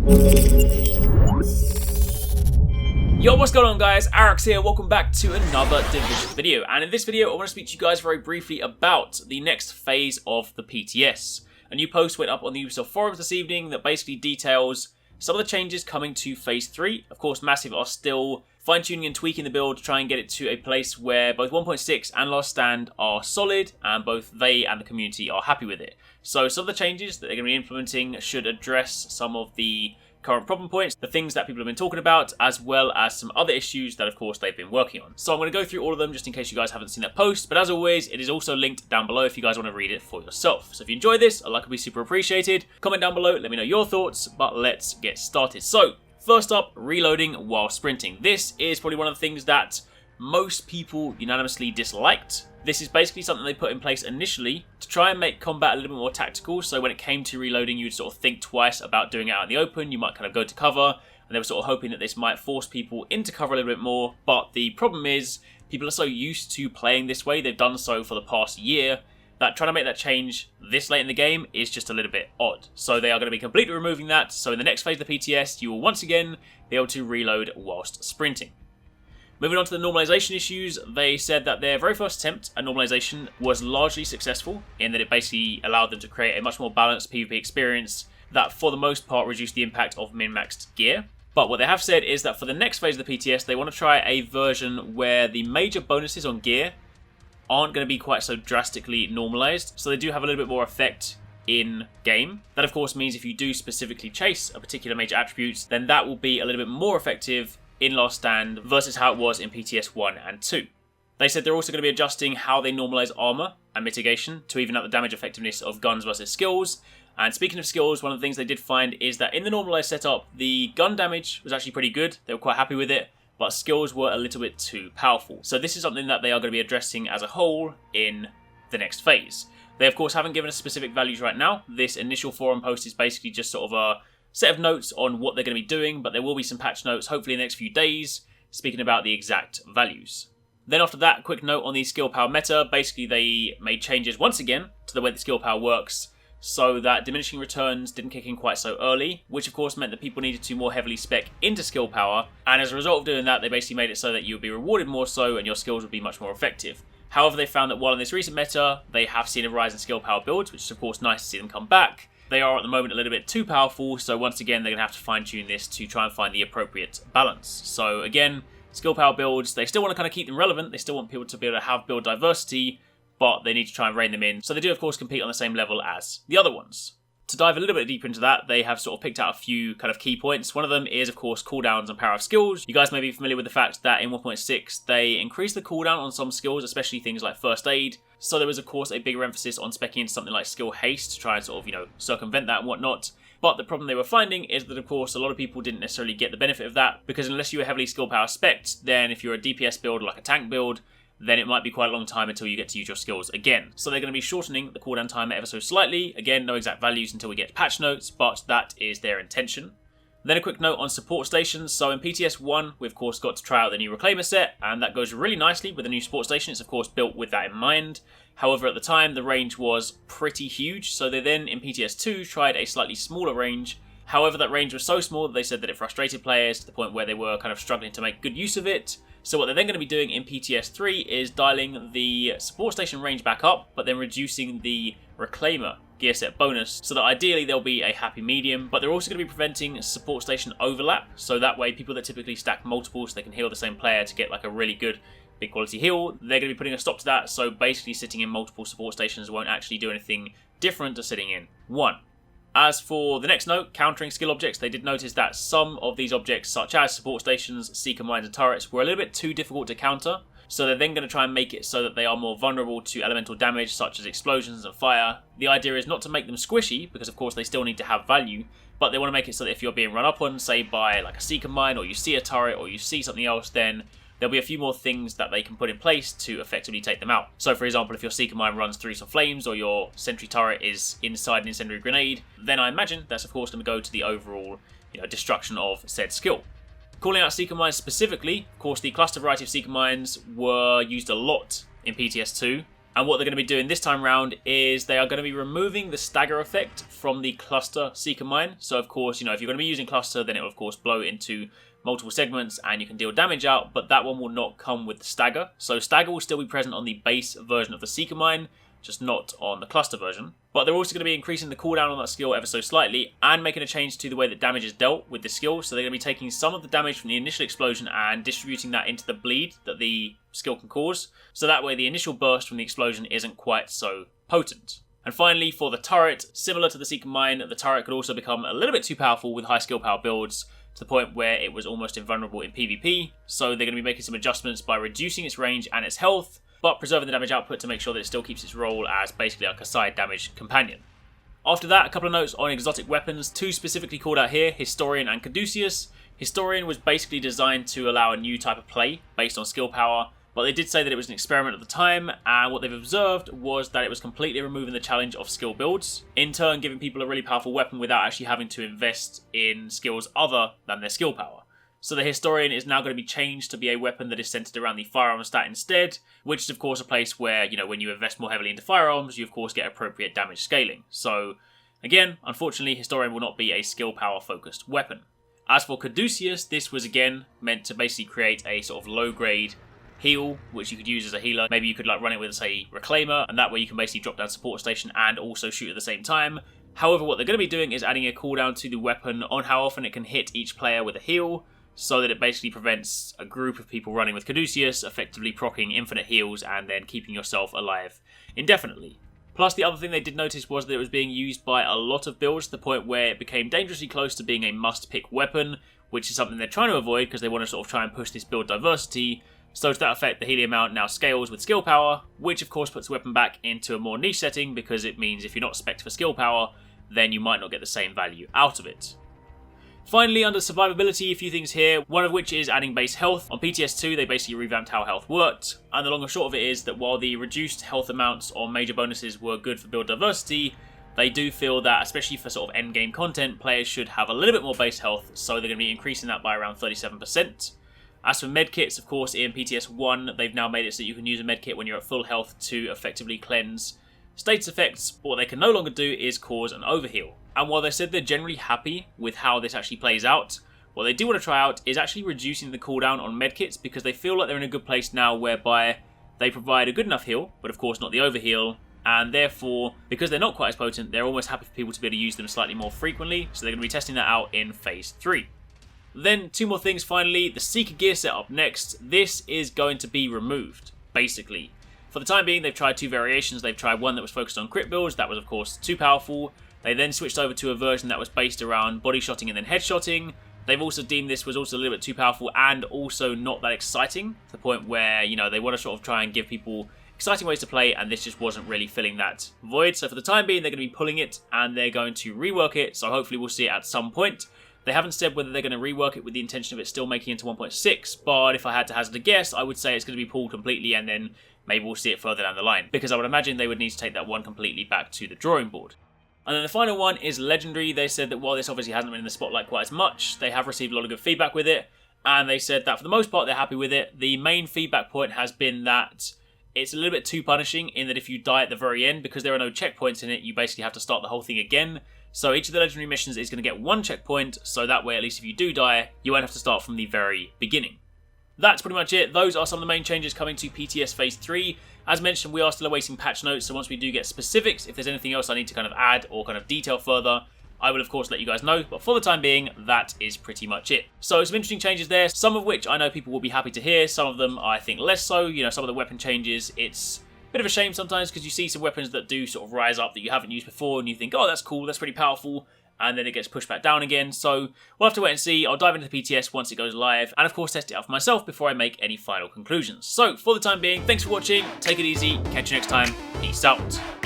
Yo, what's going on guys? Arekkz here, welcome back to another Division video. And in this video, I want to speak to you guys very briefly about the next phase of the PTS. A new post went up on the Ubisoft forums this evening that basically details some of the changes coming to Phase 3. Of course, Massive are still fine-tuning and tweaking the build to try and get it to a place where both 1.6 and Last Stand are solid, and both they and the community are happy with it. So some of the changes that they're going to be implementing should address some of the current problem points, the things that people have been talking about, as well as some other issues that of course they've been working on. So I'm going to go through all of them just in case you guys haven't seen that post, but as always it is also linked down below if you guys want to read it for yourself. So if you enjoy this, a like would be super appreciated. Comment down below, let me know your thoughts, but let's get started. So first up, reloading while sprinting. This is probably one of the things that most people unanimously disliked. This is basically something they put in place initially to try and make combat a little bit more tactical, so when it came to reloading you would sort of think twice about doing it out in the open, you might kind of go to cover, and they were sort of hoping that this might force people into cover a little bit more, but the problem is people are so used to playing this way, they've done so for the past year, that trying to make that change this late in the game is just a little bit odd. So they are going to be completely removing that, so in the next phase of the PTS you will once again be able to reload whilst sprinting. Moving on to the normalization issues, they said that their very first attempt at normalization was largely successful in that it basically allowed them to create a much more balanced PvP experience that for the most part reduced the impact of min-maxed gear. But what they have said is that for the next phase of the PTS, they want to try a version where the major bonuses on gear aren't going to be quite so drastically normalized, so they do have a little bit more effect in game. That of course means if you do specifically chase a particular major attribute, then that will be a little bit more effective in Last Stand versus how it was in PTS 1 and 2. They said they're also going to be adjusting how they normalize armor and mitigation to even out the damage effectiveness of guns versus skills. And speaking of skills, one of the things they did find is that in the normalized setup, the gun damage was actually pretty good. They were quite happy with it, but skills were a little bit too powerful. So this is something that they are going to be addressing as a whole in the next phase. They of course haven't given us specific values right now. This initial forum post is basically just sort of a set of notes on what they're going to be doing, but there will be some patch notes hopefully in the next few days speaking about the exact values. Then after that, quick note on the skill power meta. Basically they made changes once again to the way the skill power works so that diminishing returns didn't kick in quite so early, which of course meant that people needed to more heavily spec into skill power, and as a result of doing that they basically made it so that you would be rewarded more so and your skills would be much more effective. However, they found that while in this recent meta they have seen a rise in skill power builds, which is of course nice to see them come back, they are at the moment a little bit too powerful, so once again they're going to have to fine-tune this to try and find the appropriate balance. So again, skill power builds, they still want to kind of keep them relevant, they still want people to be able to have build diversity, but they need to try and rein them in, so they do of course compete on the same level as the other ones. To dive a little bit deeper into that, they have sort of picked out a few kind of key points. One of them is of course cooldowns and power of skills. You guys may be familiar with the fact that in 1.6 they increased the cooldown on some skills, especially things like first aid. So there was of course a bigger emphasis on speccing into something like skill haste to try and sort of, circumvent that and whatnot. But the problem they were finding is that of course a lot of people didn't necessarily get the benefit of that, because unless you were heavily skill power specced, then if you're a DPS build like a tank build, then it might be quite a long time until you get to use your skills again. So they're going to be shortening the cooldown time ever so slightly. Again, no exact values until we get patch notes, but that is their intention. Then a quick note on support stations. So in PTS 1, we of course got to try out the new Reclaimer set, and that goes really nicely with the new support station. It's of course built with that in mind. However, at the time, the range was pretty huge, so they then in PTS 2 tried a slightly smaller range. However, that range was so small that they said that it frustrated players to the point where they were kind of struggling to make good use of it. So what they're then going to be doing in PTS 3 is dialing the support station range back up, but then reducing the Reclaimer gear set bonus, so that ideally there'll be a happy medium, but they're also going to be preventing support station overlap, so that way people that typically stack multiples, they can heal the same player to get like a really good big quality heal. They're going to be putting a stop to that, so basically sitting in multiple support stations won't actually do anything different to sitting in one. As for the next note, countering skill objects, they did notice that some of these objects, such as support stations, SEEKR mines and turrets, were a little bit too difficult to counter, so they're then going to try and make it so that they are more vulnerable to elemental damage, such as explosions and fire. The idea is not to make them squishy, because of course they still need to have value, but they want to make it so that if you're being run up on, say by like a SEEKR mine, or you see a turret, or you see something else, then there'll be a few more things that they can put in place to effectively take them out. So for example, if your SEEKR mine runs through some flames, or your sentry turret is inside an incendiary grenade, then I imagine that's of course going to go to the overall destruction of said skill. Calling out SEEKR mines specifically, of course the cluster variety of SEEKR mines were used a lot in PTS 2, And what they're going to be doing this time round is they are going to be removing the stagger effect from the cluster SEEKR mine. So of course, if you're going to be using cluster, then it will of course blow into multiple segments and you can deal damage out, but that one will not come with the stagger. So stagger will still be present on the base version of the SEEKR mine, just not on the cluster version. But they're also going to be increasing the cooldown on that skill ever so slightly and making a change to the way that damage is dealt with the skill. So they're going to be taking some of the damage from the initial explosion and distributing that into the bleed that the skill can cause. So that way the initial burst from the explosion isn't quite so potent. And finally, for the turret, similar to the SEEKR mine, the turret could also become a little bit too powerful with high skill power builds, to the point where it was almost invulnerable in PvP. So they're going to be making some adjustments by reducing its range and its health, but preserving the damage output to make sure that it still keeps its role as basically like a side damage companion. After that, a couple of notes on exotic weapons, two specifically called out here, Historian and Caduceus. Historian was basically designed to allow a new type of play based on skill power, but they did say that it was an experiment at the time, and what they've observed was that it was completely removing the challenge of skill builds, in turn giving people a really powerful weapon without actually having to invest in skills other than their skill power. So the Historian is now going to be changed to be a weapon that is centered around the firearm stat instead, which is of course a place where, when you invest more heavily into firearms, you of course get appropriate damage scaling. So again, unfortunately, Historian will not be a skill power focused weapon. As for Caduceus, this was again meant to basically create a sort of low grade heal, which you could use as a healer. Maybe you could run it with, say, Reclaimer, and that way you can basically drop down support station and also shoot at the same time. However, what they're going to be doing is adding a cooldown to the weapon on how often it can hit each player with a heal, so that it basically prevents a group of people running with Caduceus effectively proccing infinite heals and then keeping yourself alive indefinitely. Plus, the other thing they did notice was that it was being used by a lot of builds to the point where it became dangerously close to being a must-pick weapon, which is something they're trying to avoid because they want to sort of try and push this build diversity. So to that effect, the healing amount now scales with skill power, which of course puts the weapon back into a more niche setting because it means if you're not spec'd for skill power, then you might not get the same value out of it. Finally, under survivability, a few things here, one of which is adding base health. On PTS 2, they basically revamped how health worked, and the long and short of it is that while the reduced health amounts on major bonuses were good for build diversity, they do feel that, especially for sort of endgame content, players should have a little bit more base health, so they're going to be increasing that by around 37%. As for medkits, of course, in PTS 1, they've now made it so you can use a medkit when you're at full health to effectively cleanse status effects, but what they can no longer do is cause an overheal. And while they said they're generally happy with how this actually plays out, what they do want to try out is actually reducing the cooldown on medkits because they feel like they're in a good place now whereby they provide a good enough heal, but of course not the overheal, and therefore, because they're not quite as potent, they're almost happy for people to be able to use them slightly more frequently, so they're going to be testing that out in Phase 3. Then, two more things finally, the SEEKR gear setup next. This is going to be removed, basically. For the time being, they've tried two variations. They've tried one that was focused on crit builds, that was of course too powerful. They then switched over to a version that was based around body shotting and then headshotting. They've also deemed this was also a little bit too powerful and also not that exciting, to the point where, they want to sort of try and give people exciting ways to play, and this just wasn't really filling that void. So for the time being, they're going to be pulling it, and they're going to rework it, so hopefully we'll see it at some point. They haven't said whether they're going to rework it with the intention of it still making it into 1.6, but if I had to hazard a guess, I would say it's going to be pulled completely, and then maybe we'll see it further down the line, because I would imagine they would need to take that one completely back to the drawing board. And then the final one is Legendary. They said that while this obviously hasn't been in the spotlight quite as much, they have received a lot of good feedback with it, and they said that for the most part they're happy with it. The main feedback point has been that it's a little bit too punishing in that if you die at the very end, because there are no checkpoints in it, you basically have to start the whole thing again. So each of the Legendary missions is going to get one checkpoint, so that way at least if you do die, you won't have to start from the very beginning. That's pretty much it. Those are some of the main changes coming to PTS Phase 3. As mentioned, we are still awaiting patch notes, so once we do get specifics, if there's anything else I need to kind of add or kind of detail further, I will of course let you guys know, but for the time being, that is pretty much it. So some interesting changes there, some of which I know people will be happy to hear, some of them I think less so. Some of the weapon changes, it's a bit of a shame sometimes because you see some weapons that do sort of rise up that you haven't used before and you think, oh, that's cool, that's pretty powerful, and then it gets pushed back down again. So we'll have to wait and see. I'll dive into the PTS once it goes live, and of course test it out for myself before I make any final conclusions. So for the time being, thanks for watching, take it easy, catch you next time, peace out.